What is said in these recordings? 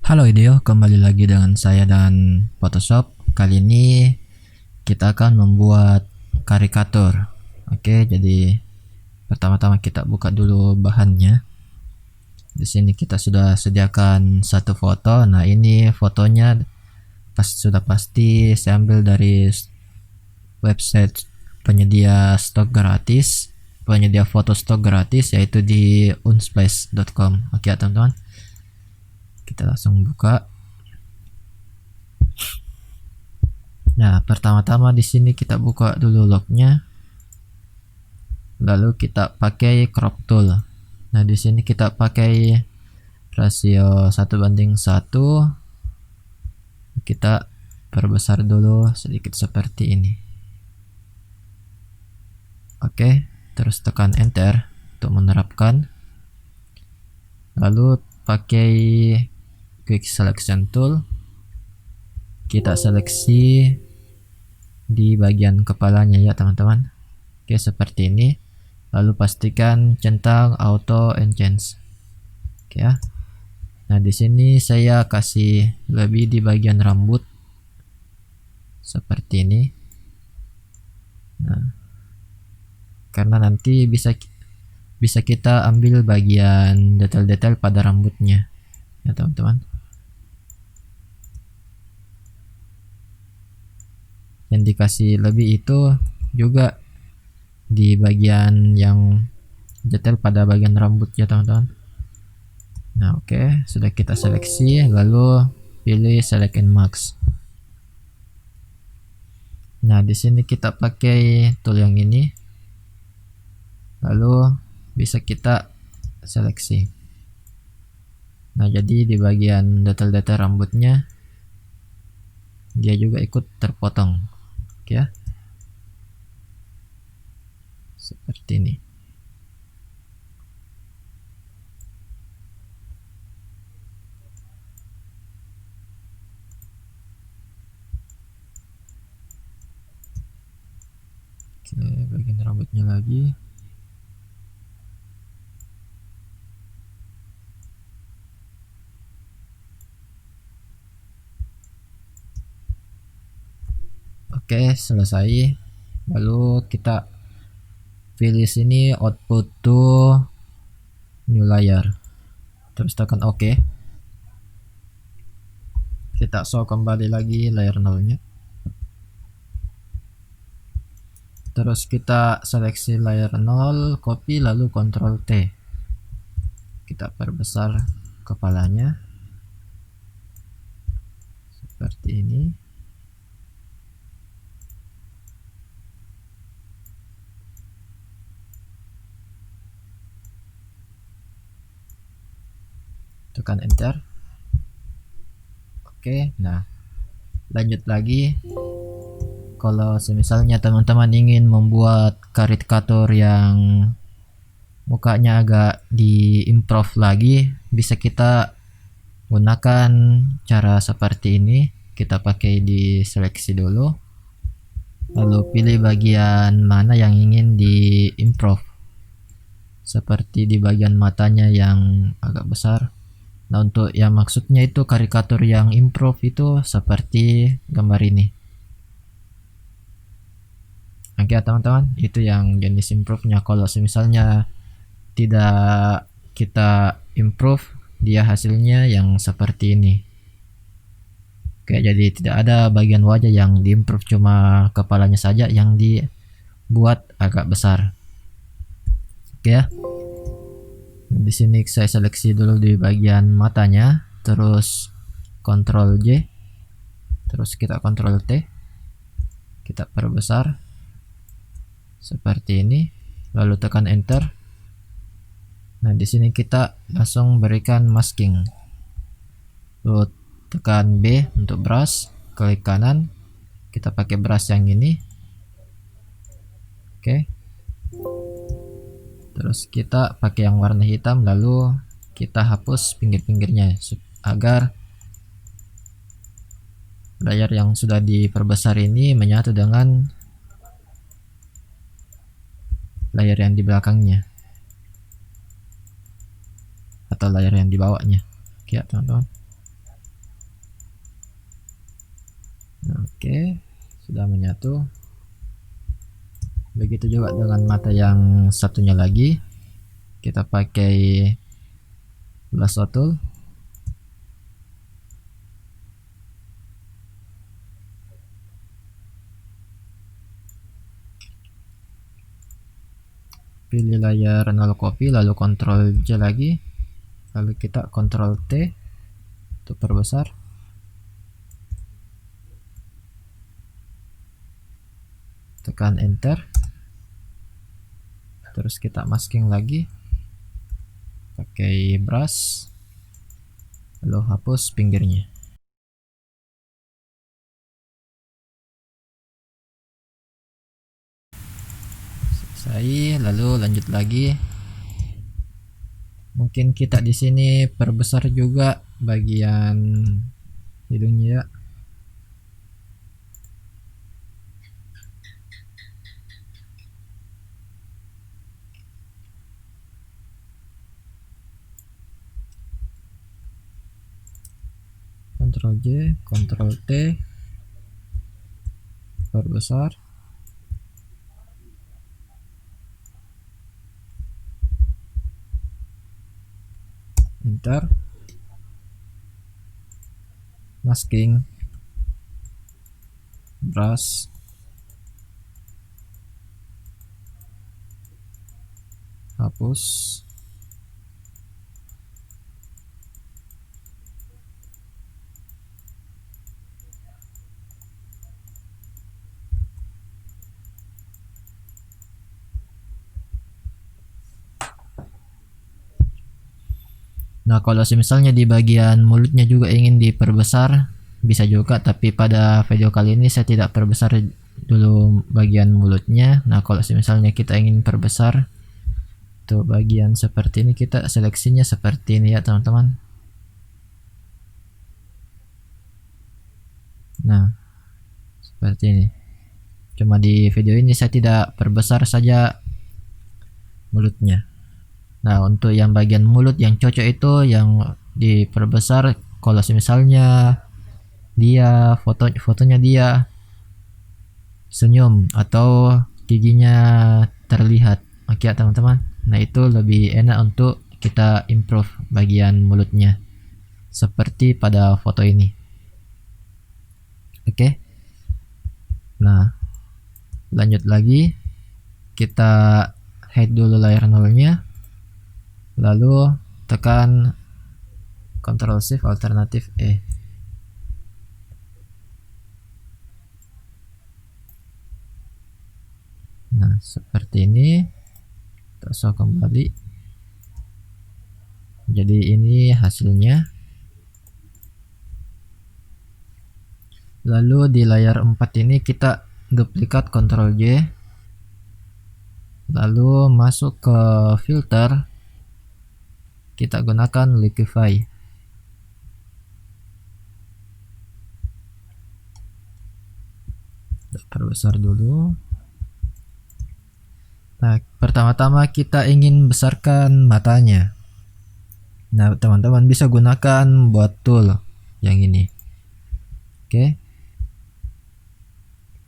Halo Ideo, kembali lagi dengan saya dan Photoshop. Kali ini kita akan membuat karikatur. Oke, jadi pertama-tama kita buka dulu bahannya. Di sini kita sudah sediakan satu foto. Nah, ini fotonya sudah pasti saya ambil dari website penyedia stok gratis, penyedia foto stok gratis, yaitu di unsplash.com. Oke, teman-teman. Kita langsung buka. Nah, pertama-tama di sini kita buka dulu lognya, lalu kita pakai crop tool. Nah, di sini kita pakai rasio 1:1. Kita perbesar dulu sedikit seperti ini. Oke, terus tekan enter untuk menerapkan. Lalu pakai quick selection tool. Kita seleksi di bagian kepalanya ya, teman-teman. Oke, seperti ini. Lalu pastikan centang auto enhance. Oke ya. Nah, di sini saya kasih lebih di bagian rambut seperti ini. Nah, karena nanti bisa kita ambil bagian detail-detail pada rambutnya ya, teman-teman. Yang dikasih lebih itu juga di bagian yang detail pada bagian rambut ya, teman-teman. Nah, oke, sudah kita seleksi, lalu pilih select and mask. Nah, di sini kita pakai tool yang ini, lalu bisa kita seleksi. Nah, jadi di bagian detail-detail rambutnya dia juga ikut terpotong. Oke ya, seperti ini. Oke, bagian rambutnya lagi. Oke, selesai. Lalu kita pilih sini output to new layer. Terus tekan OK. Kita show kembali lagi layer 0-nya. Terus kita seleksi layer 0, copy, lalu Ctrl T. Kita perbesar kepalanya seperti ini. Tekan enter. Oke, nah lanjut lagi. Kalau misalnya teman-teman ingin membuat karikatur yang mukanya agak diimprove lagi, bisa kita gunakan cara seperti ini. Kita pakai di seleksi dulu, lalu pilih bagian mana yang ingin diimprove, seperti di bagian matanya yang agak besar. Nah, untuk yang maksudnya itu karikatur yang improve itu seperti gambar ini. Oke teman-teman, itu yang jenis improve-nya. Kalau misalnya tidak kita improve, dia hasilnya yang seperti ini. Oke, jadi tidak ada bagian wajah yang diimprove, cuma kepalanya saja yang dibuat agak besar. Oke ya. Di sini saya seleksi dulu di bagian matanya, terus Ctrl J, terus kita Ctrl T, kita perbesar seperti ini, lalu tekan enter. Nah, di sini kita langsung berikan masking. Lalu tekan B untuk brush, klik kanan, kita pakai brush yang ini. Oke. Terus kita pakai yang warna hitam, lalu kita hapus pinggir-pinggirnya agar layar yang sudah diperbesar ini menyatu dengan layar yang di belakangnya atau layar yang di bawahnya. Oke ya teman-teman. Oke, sudah menyatu. Begitu juga dengan mata yang satunya lagi. Kita pakai lasso tool. Pilih layar 0 copy, lalu Ctrl J lagi, lalu kita Ctrl T untuk perbesar. Tekan enter, terus kita masking lagi pakai brush, lalu hapus pinggirnya. Selesai, lalu lanjut lagi. Mungkin kita di sini perbesar juga bagian hidungnya ya. Ctrl J, Ctrl T, perbesar. Enter, masking, brush, hapus. Nah, kalau misalnya di bagian mulutnya juga ingin diperbesar, bisa juga, tapi pada video kali ini saya tidak perbesar dulu bagian mulutnya. Nah, kalau misalnya kita ingin perbesar tuh bagian seperti ini, kita seleksinya seperti ini ya teman-teman. Nah, seperti ini. Cuma di video ini saya tidak perbesar saja mulutnya. Nah, untuk yang bagian mulut yang cocok itu yang diperbesar kalau misalnya dia fotonya dia senyum atau giginya terlihat. Oke ya teman-teman. Nah, itu lebih enak untuk kita improve bagian mulutnya seperti pada foto ini. Oke. Nah, lanjut lagi. Kita hide dulu layar nolnya. Lalu tekan Ctrl Shift alternatif E. Nah, seperti ini. Kita kembali. Jadi ini hasilnya. Lalu di layar 4 ini kita duplikat Ctrl J. Lalu masuk ke filter. Kita gunakan Liquify. Perbesar dulu. Nah, pertama-tama kita ingin besarkan matanya. Nah, teman-teman bisa gunakan buat tool yang ini. Oke.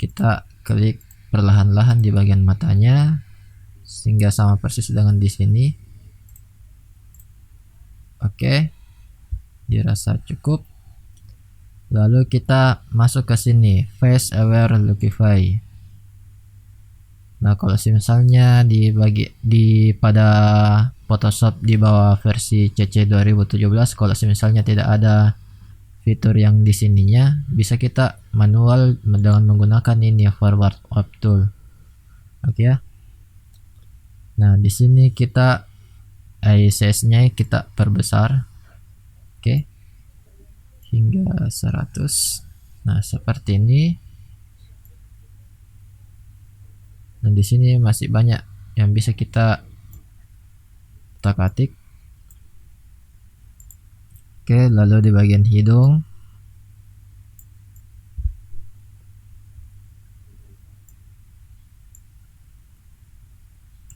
Kita klik perlahan-lahan di bagian matanya sehingga sama persis dengan di sini. Oke. Dirasa cukup. Lalu kita masuk ke sini, Face Aware Liquify. Nah, kalau misalnya pada Photoshop di bawah versi CC 2017, kalau misalnya tidak ada fitur yang di sininya, bisa kita manual dengan menggunakan ini forward warp tool. Oke ya. Nah, di sini kita size-nya kita perbesar. Oke. Hingga 100. Nah, seperti ini. Nah, di sini masih banyak yang bisa kita otak-atik. Oke, lalu di bagian hidung.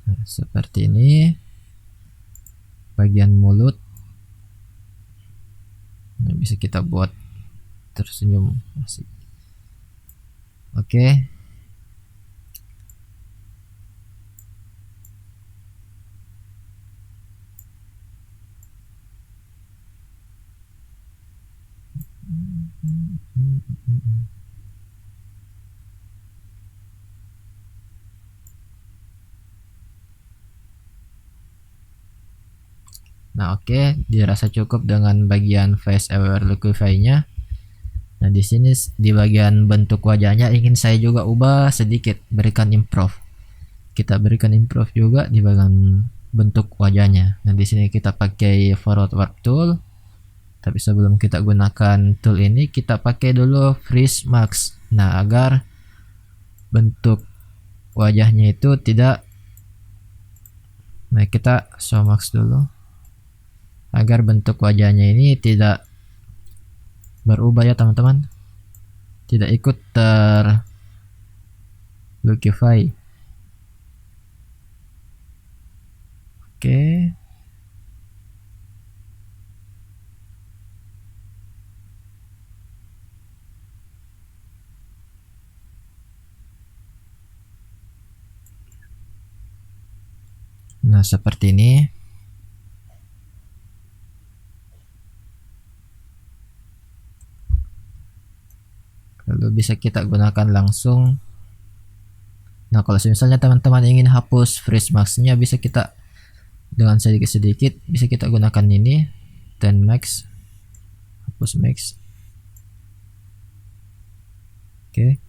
Nah, seperti ini. Bagian mulut. Nah, bisa kita buat tersenyum. Asik. Oke. Nah, oke, dirasa cukup dengan bagian face aware liquify-nya. Nah, di sini di bagian bentuk wajahnya ingin saya juga ubah sedikit, berikan improve. Kita berikan improve juga di bagian bentuk wajahnya. Nah, di sini kita pakai forward warp tool. Tapi sebelum kita gunakan tool ini, kita pakai dulu freeze mask. Nah, agar bentuk wajahnya itu tidak. Nah, kita show mask dulu. Agar bentuk wajahnya ini tidak berubah ya teman-teman. Tidak ikut liquify. Oke. Nah, seperti ini. Lalu bisa kita gunakan langsung. Nah, kalau misalnya teman-teman ingin hapus freeze mask-nya, bisa kita dengan sedikit-sedikit bisa kita gunakan ini, turn max, hapus max. Oke.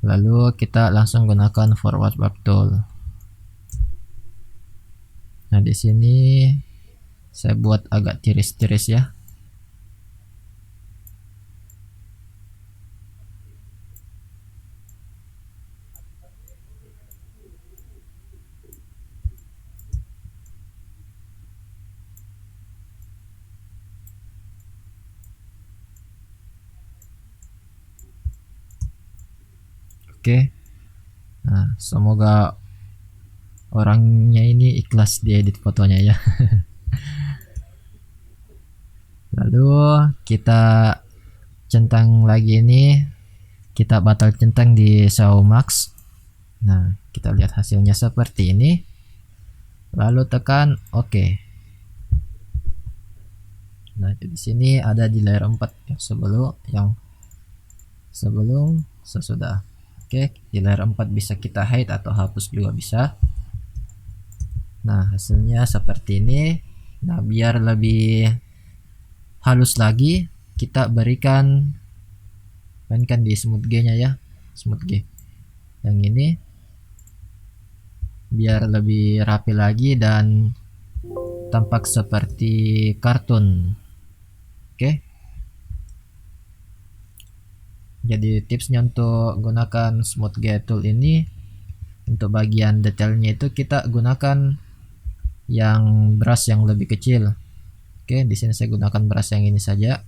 Lalu kita langsung gunakan forward warp tool. Nah, di sini saya buat agak tiris-tiris ya. Oke. Nah, semoga orangnya ini ikhlas diedit fotonya ya. Lalu kita centang lagi ini, kita batal centang di show max. Nah, kita lihat hasilnya seperti ini. Lalu tekan OK. Nah, di sini ada di layer 4 yang sebelum sesudah. Oke, di layer 4 bisa kita hide atau hapus juga bisa. Nah, hasilnya seperti ini. Nah, biar lebih halus lagi, kita mainkan di smooth G-nya ya. Smooth G. Yang ini biar lebih rapi lagi dan tampak seperti kartun. Oke. Jadi tipsnya untuk gunakan smooth G tool ini, untuk bagian detailnya itu kita gunakan yang brush yang lebih kecil. Oke, di sini saya gunakan brush yang ini saja.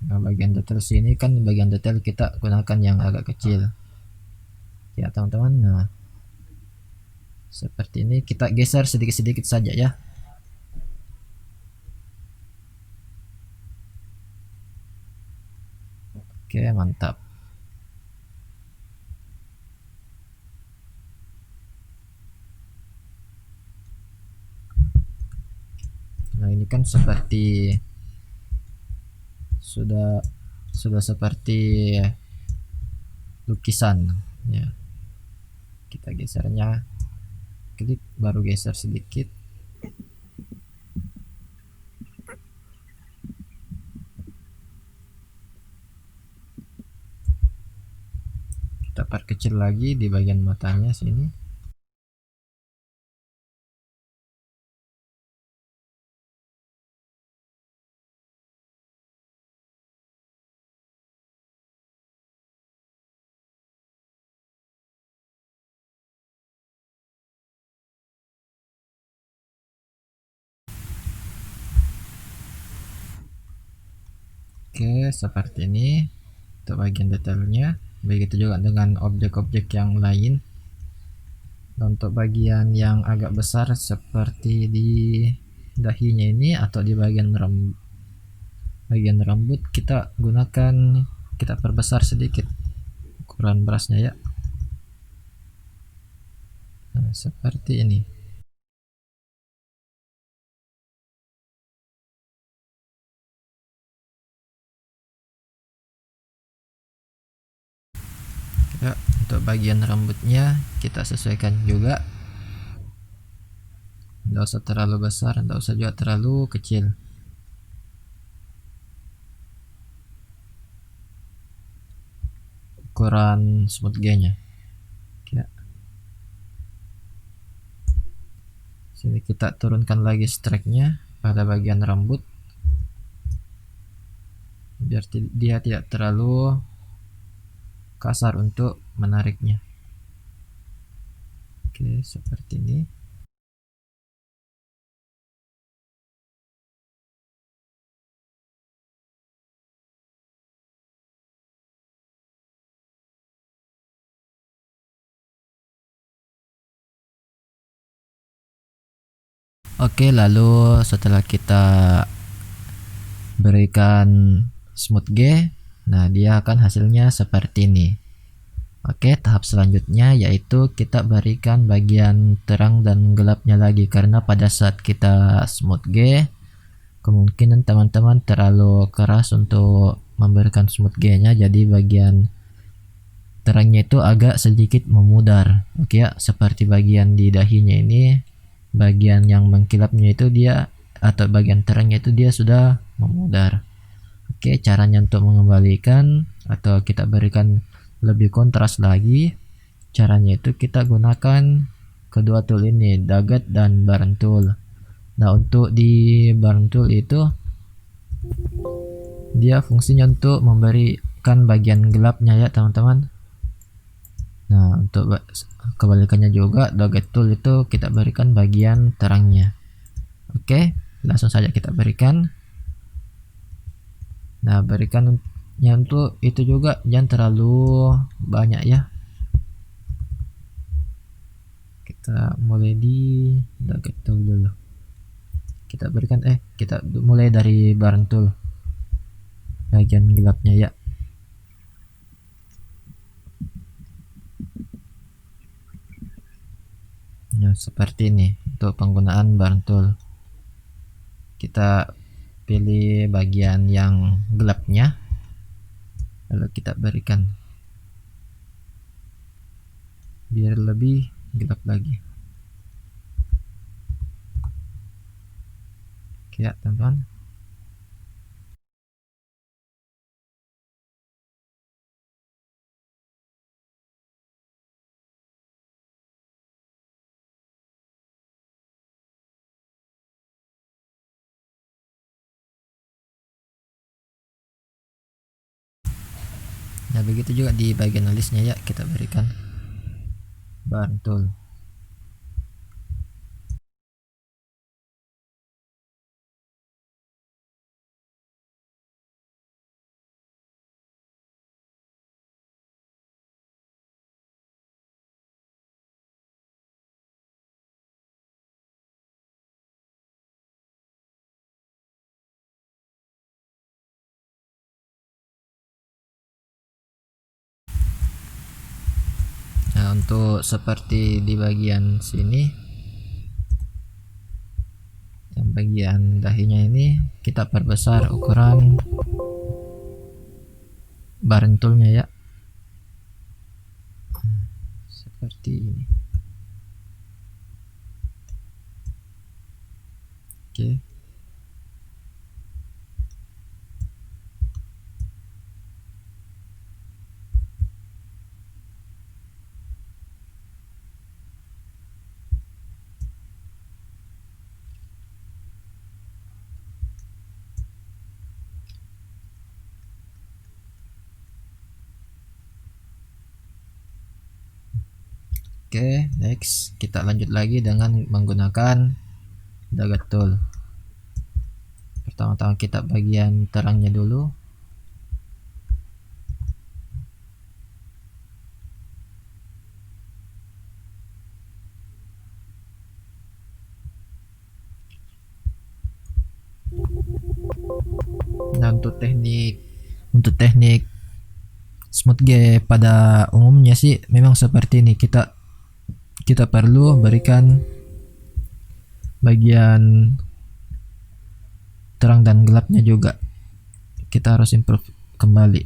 Nah, bagian detail sini kan bagian detail kita gunakan yang agak kecil. Ya, teman-teman. Nah, seperti ini kita geser sedikit-sedikit saja ya. Oke, mantap. Nah, ini kan seperti sudah seperti lukisan ya. Kita gesernya, klik baru geser sedikit. Kita perkecil lagi di bagian matanya sini. Oke, seperti ini untuk bagian detailnya. Begitu juga dengan objek-objek yang lain. Dan untuk bagian yang agak besar seperti di dahinya ini atau di bagian rambut, kita perbesar sedikit ukuran brushnya ya. Nah, seperti ini. Ya, untuk bagian rambutnya kita sesuaikan juga. Tidak usah terlalu besar, tidak usah juga terlalu kecil. Ukuran smooth G-nya. Ya. Sini kita turunkan lagi strike-nya pada bagian rambut biar dia tidak terlalu kasar untuk menariknya. Oke, seperti ini. Oke, lalu setelah kita berikan smooth G, nah dia akan hasilnya seperti ini. Oke, tahap selanjutnya yaitu kita berikan bagian terang dan gelapnya lagi, karena pada saat kita smooth G kemungkinan teman-teman terlalu keras untuk memberikan smooth G-nya, jadi bagian terangnya itu agak sedikit memudar. Oke ya, seperti bagian di dahinya ini, bagian yang mengkilapnya itu dia atau bagian terangnya itu dia sudah memudar. Oke, caranya untuk mengembalikan atau kita berikan lebih kontras lagi, caranya itu kita gunakan kedua tool ini, Dagger dan Burn Tool. Nah, untuk di Burn Tool itu dia fungsinya untuk memberikan bagian gelapnya ya teman-teman. Nah, untuk kebalikannya juga, Dagger Tool itu kita berikan bagian terangnya. Oke, langsung saja kita berikan. Nah, berikannya untuk itu juga jangan terlalu banyak ya. Kita mulai di Dagger Tool dulu. Kita mulai dari Burn Tool bagian gelapnya ya. Nah, seperti ini untuk penggunaan Burn Tool. Kita pilih bagian yang gelapnya, lalu kita berikan biar lebih gelap lagi. Oke ya teman-teman. Nah, begitu juga di bagian alisnya ya, kita berikan Burn Tool. Nah, untuk seperti di bagian sini, yang bagian dahinya ini kita perbesar ukuran Burn Toolnya ya, seperti ini. Oke. Oke, next kita lanjut lagi dengan menggunakan Dagger Tool. Pertama-tama kita bagian terangnya dulu. Nah, untuk teknik smooth G pada umumnya sih memang seperti ini. Kita perlu berikan bagian terang dan gelapnya juga. Kita harus improve kembali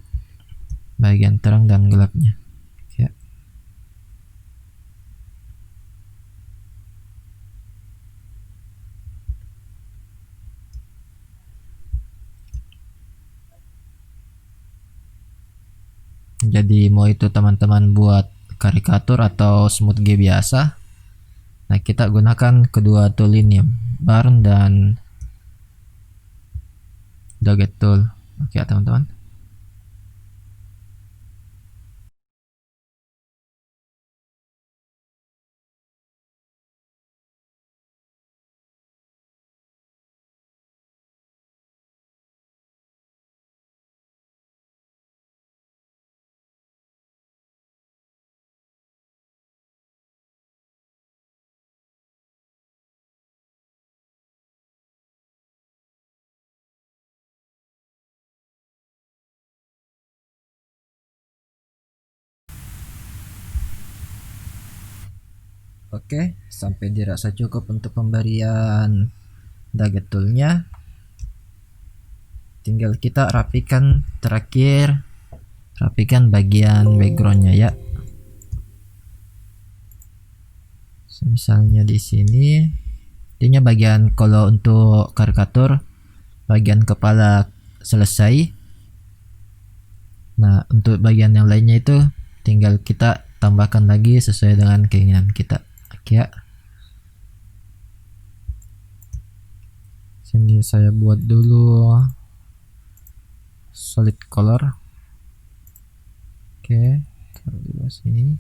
bagian terang dan gelapnya. Ya. Jadi mau itu teman-teman buat karikatur atau smooth G biasa, nah kita gunakan kedua tool ini, burn dan dogget tool. Oke teman-teman. Oke, sampai dirasa cukup untuk pemberian dogget toolnya. Tinggal kita rapikan terakhir, rapikan bagian backgroundnya ya. Misalnya di sini, intinya bagian kalau untuk karikatur bagian kepala selesai. Nah untuk bagian yang lainnya itu tinggal kita tambahkan lagi sesuai dengan keinginan kita. Oke ya. Sini saya buat dulu solid color. Oke, taruh di bawah sini.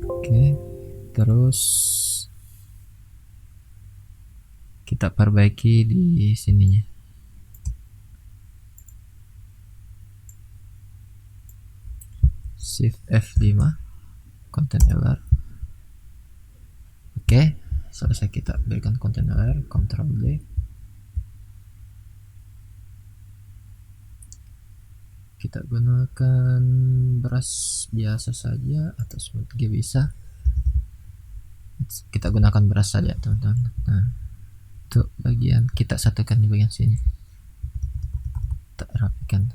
Oke, terus kita perbaiki di sininya. Shift F5, content aware. Oke, selesai kita berikan content aware, Ctrl D. Kita gunakan brush biasa saja atau smooth G bisa. Kita gunakan brush saja teman-teman. Nah, untuk bagian kita satukan di bagian sini. Kita rapikan.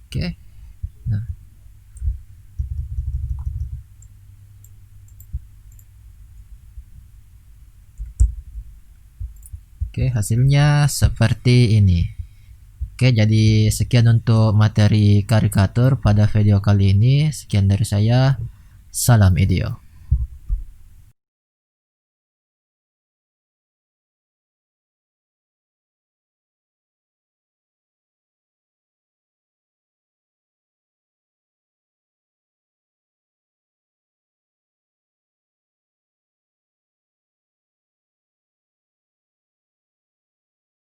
Oke. Nah. Oke, hasilnya seperti ini. Oke, jadi sekian untuk materi karikatur pada video kali ini. Sekian dari saya. Salam ideo.